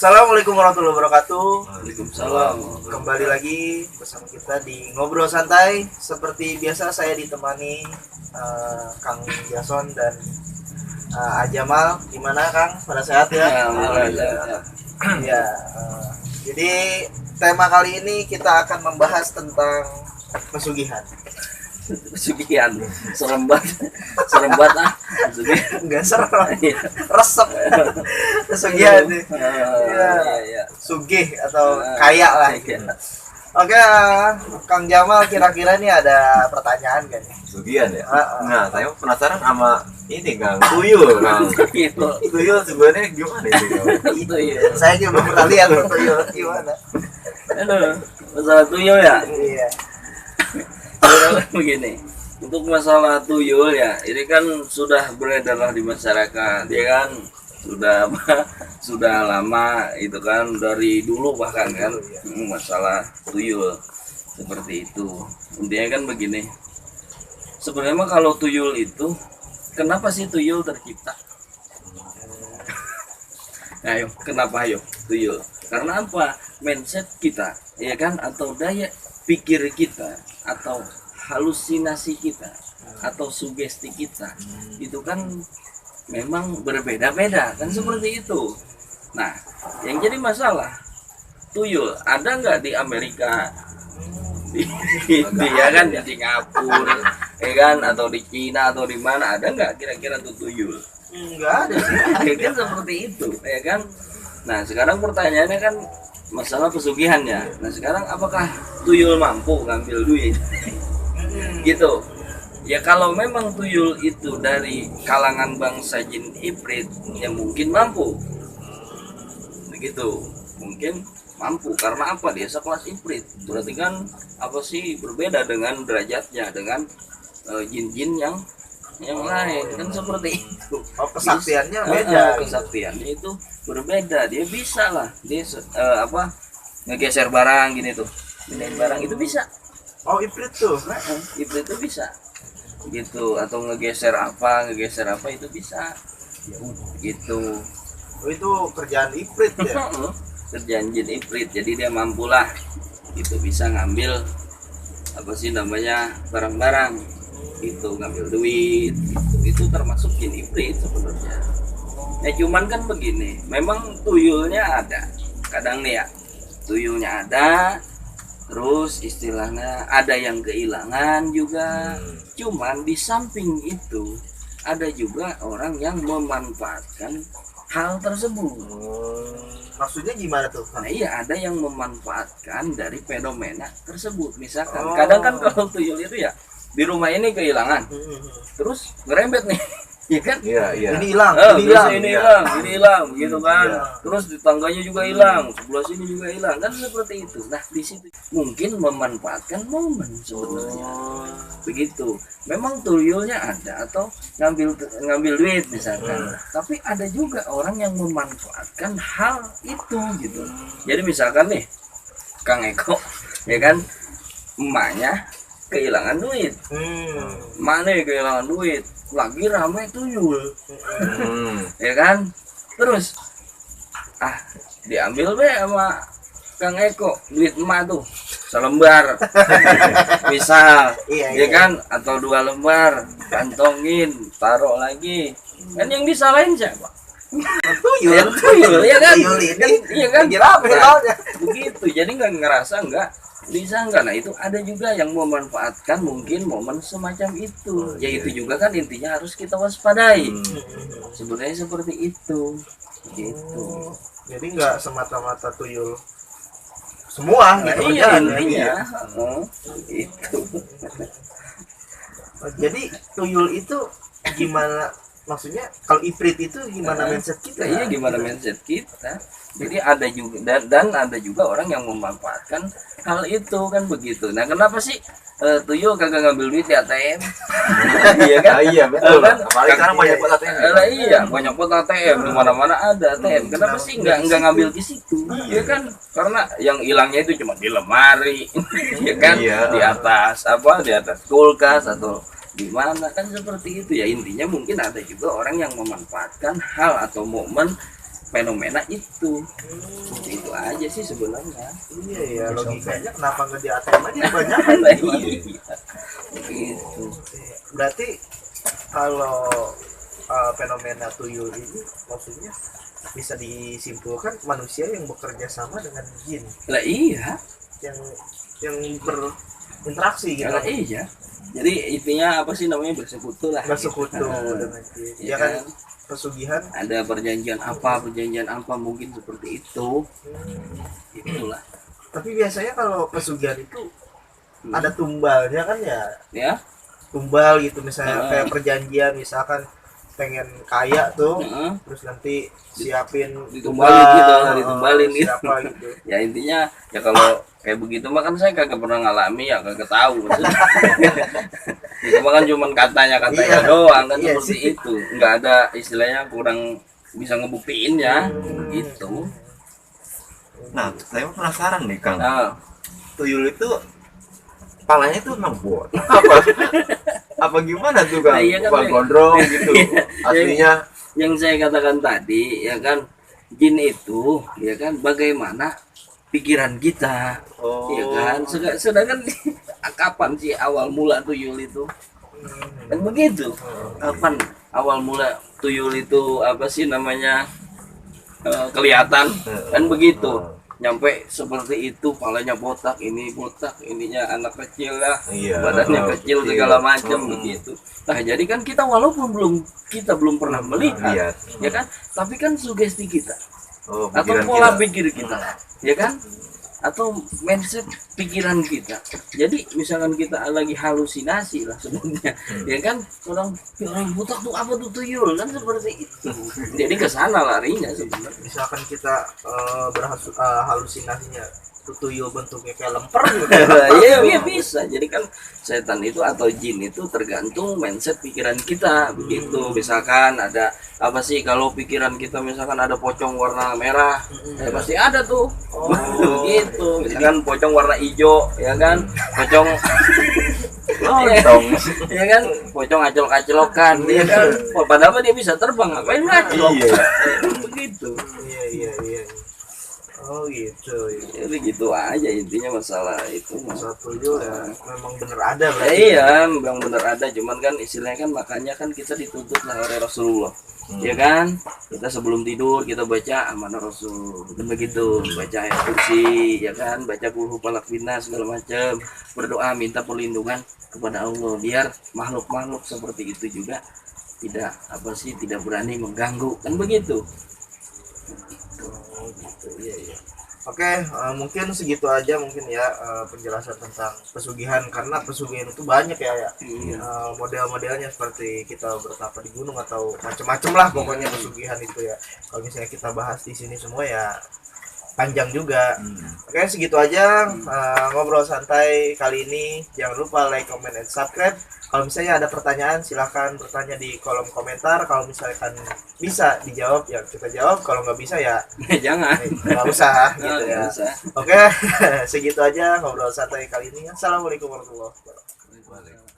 Assalamualaikum warahmatullahi wabarakatuh. Waalaikumsalam. Kembali lagi bersama kita di Ngobrol Santai. Seperti biasa saya ditemani Kang Jason dan Ajamal. Gimana Kang? Pada sehat ya? Alhamdulillah. Ya. Jadi tema kali ini kita akan membahas tentang pesugihan. Pesugihan serem banget pesugihan. Enggak serem, resep pesugihan nih. Iya. Sugih atau kaya lah. Oke, Kang Jamal, kira-kira nih ada pertanyaan kan? Pesugihan ya? Nah, saya penasaran sama ini Kang, tuyul Kang. Tuyul sebenarnya gimana itu Kang? Itu ya. Saya juga belum pernah lihat tuyul gimana. Aduh, masalah tuyul ya. Iya. Begini, untuk masalah tuyul ya, ini kan sudah beredarlah di masyarakat, ya kan, sudah lama itu kan, dari dulu bahkan kan, masalah tuyul seperti itu. Intinya kan begini, sebenarnya mah kalau tuyul itu, kenapa sih tuyul tercipta? Ayo, kenapa ayo tuyul? Karena apa? Mindset kita, ya kan, atau daya pikir kita, atau halusinasi kita, atau sugesti kita, itu kan memang berbeda-beda kan, seperti itu. Nah, yang jadi masalah tuyul ada nggak di Amerika, ya kan, di Singapura, ya kan, atau di Cina atau di mana, ada nggak kira-kira tuh tuyul? Enggak ada sih. Ya kan, seperti itu, ya kan. Nah, sekarang pertanyaannya kan masalah pesugihannya. Nah, sekarang apakah tuyul mampu ngambil duit? Gitu. Ya kalau memang tuyul itu dari kalangan bangsa jin ifrit, ya mungkin mampu. Begitu. Mungkin mampu karena apa? Dia sekelas ifrit. Berarti kan apa sih berbeda dengan derajatnya dengan jin-jin yang lain, kan seperti itu. Oh, kesaktiannya beda. Kesaktiannya itu berbeda. Dia bisa lah, dia ngegeser barang gini tuh, pindahin barang itu bisa. Oh, ifrit tuh. Ifrit itu bisa gitu, atau ngegeser apa itu bisa gitu. Oh, itu kerjaan ifrit ya. Kerjaan jin ifrit, jadi dia mampu lah itu bisa ngambil apa sih namanya barang-barang itu, ngambil duit itu termasuk jin ifrit sebenarnya. Ya cuman kan begini, memang tuyulnya ada kadang nih ya, tuyulnya ada, terus istilahnya ada yang kehilangan juga. Cuman di samping itu ada juga orang yang memanfaatkan hal tersebut. Maksudnya gimana tuh? Nah iya, ada yang memanfaatkan dari fenomena tersebut. Misalkan kadang kan kalau tuyul itu ya di rumah ini kehilangan, terus ngerembet nih, ya kan? Iya. Ini hilang, ini hilang, gitu kan? Terus di tangganya juga hilang, sebelah sini juga hilang, kan seperti itu. Nah di situ mungkin memanfaatkan momen sebenarnya, begitu. Memang tuyulnya ada atau ngambil duit misalkan, tapi ada juga orang yang memanfaatkan hal itu gitu. Jadi misalkan nih, Kang Eko, ya kan, emaknya kehilangan duit, mana kehilangan duit, lagi ramai tuyul, ya kan, terus diambil be sama Kang Eko duit emak tuh selembar, misal, ya kan, atau 2 lembar, kantongin, taruh lagi, kan yang disalahin siapa? Tuyul, ya kan, iya kan, begitu. Jadi nggak ngerasa nggak bisa nggak. Nah itu ada juga yang memanfaatkan mungkin momen semacam itu, yaitu juga kan intinya harus kita waspadai. Sebenarnya seperti itu, gitu. Jadi nggak semata-mata tuyul semua gitu. Iya intinya, itu. Jadi tuyul itu gimana? Maksudnya kalau ifrit itu gimana mindset kita? Iya, gimana mindset kita. Jadi ada juga dan ada juga orang yang memanfaatkan hal itu kan, begitu. Nah kenapa sih tuyul kagak ngambil duit di ATM? Iya kan? Iya betul kan? Apalagi sekarang banyak buat ATM. Iya, banyak buat ATM, di mana-mana ada ATM. Kenapa sih nggak ngambil di situ? Iya kan? Karena yang hilangnya itu cuma di lemari, ya kan? Di atas di atas kulkas atau di mana, kan seperti itu ya. Intinya mungkin ada juga orang yang memanfaatkan hal atau momen fenomena itu. Itu aja sih sebenarnya. Iya ya, logikanya kenapa nggak di ATM aja banyak Nah, gitu. iya. Gitu. Berarti kalau fenomena tuyul ini maksudnya bisa disimpulkan manusia yang bekerja sama dengan jin Lah iya. yang berinteraksi gitu. Lah iya. Jadi intinya apa sih namanya bersekutu lah. Bersekutu Nah, dengan jin. iya Ya kan kan? pesugihan. Ada perjanjian apa mungkin seperti itu. Itulah. Tapi biasanya kalau pesugihan itu ada tumbalnya kan ya, Ya. tumbal gitu misalnya Heeh. kayak perjanjian misalkan pengen kaya tuh, Heeh. terus nanti siapin Ditumbalin gitu, ditumbalin gitu. siapa gitu. Ya intinya ya kalau kayak begitu mah kan saya kagak pernah ngalami ya kagak tahu maksudnya. Itu mah kan cuman katanya Iya. doang kan Iya seperti sih. itu, nggak ada istilahnya kurang bisa ngebuktiin ya gitu. Nah, saya penasaran nih Kang. Nah, Tuyul itu kepalanya tuh emang buat apa? Apa gimana tuh Kang? Nah, iya kan, Kepala Bang. gondrong gitu. Aslinya yang saya katakan tadi ya kan jin itu ya kan bagaimana pikiran kita ya kan sedangkan kapan sih awal mula tuyul itu kan begitu, kapan awal mula tuyul itu apa sih namanya kelihatan kan begitu, nyampe seperti itu palanya botak, ini botak, ininya anak kecil lah, Iya, badannya kecil segala macam Hmm. begitu. Nah jadi kan kita walaupun kita belum pernah melihat lihat. ya kan, tapi kan sugesti kita Oh, atau pikiran pola kita. pikir kita ya kan, atau mindset pikiran kita. Jadi misalkan kita lagi halusinasi lah sebenarnya ya kan, orang butak tuh apa tuh tuyul kan seperti itu. Jadi ke sana larinya sebenarnya. Misalkan kita halusinasinya tuh tuyul bentuknya kayak lemper gitu. Iya bisa. Jadi kan setan itu atau jin itu tergantung mindset pikiran kita begitu. Misalkan ada apa sih, kalau pikiran kita misalkan ada pocong warna merah, ya pasti ada tuh. Gitu. Misalkan pocong warna hijau, ya kan? Pocong Lontong. ya kan? Pocong acol-kacolokan, ya kan? Padahal mah dia bisa terbang, ngapain ngacol? Iya. Begitu. Iya. Oh gitu. Jadi gitu aja intinya masalah itu. Masalah tuyul ya memang bener ada Ya, berarti. iya, memang benar ada, cuman kan istilahnya kan makanya kan kita dituntut lah oleh Rasulullah. Ya kan? Kita sebelum tidur kita baca amanah Rasul. Kan begitu, baca ayat kursi, ya kan? Baca qul falaq binas segala macam. Berdoa minta perlindungan kepada Allah biar makhluk-makhluk seperti itu juga tidak apa sih, tidak berani mengganggu. Kan begitu. Oh gitu. Iya. Oke, mungkin segitu aja mungkin ya penjelasan tentang pesugihan, karena pesugihan itu banyak ya. Iya. Model-modelnya seperti kita bertapa di gunung atau macam-macam lah pokoknya pesugihan itu ya. Kalau misalnya kita bahas di sini semua ya panjang juga. Oke, segitu aja ngobrol santai kali ini. Jangan lupa like, comment, and subscribe. Kalau misalnya ada pertanyaan silahkan bertanya di kolom komentar. Kalau misalkan bisa dijawab ya kita jawab. Kalau nggak bisa ya Jangan. nggak usah gitu Nggak ya. usah. Oke, segitu aja ngobrol santai kali ini. Assalamualaikum warahmatullahi wabarakatuh.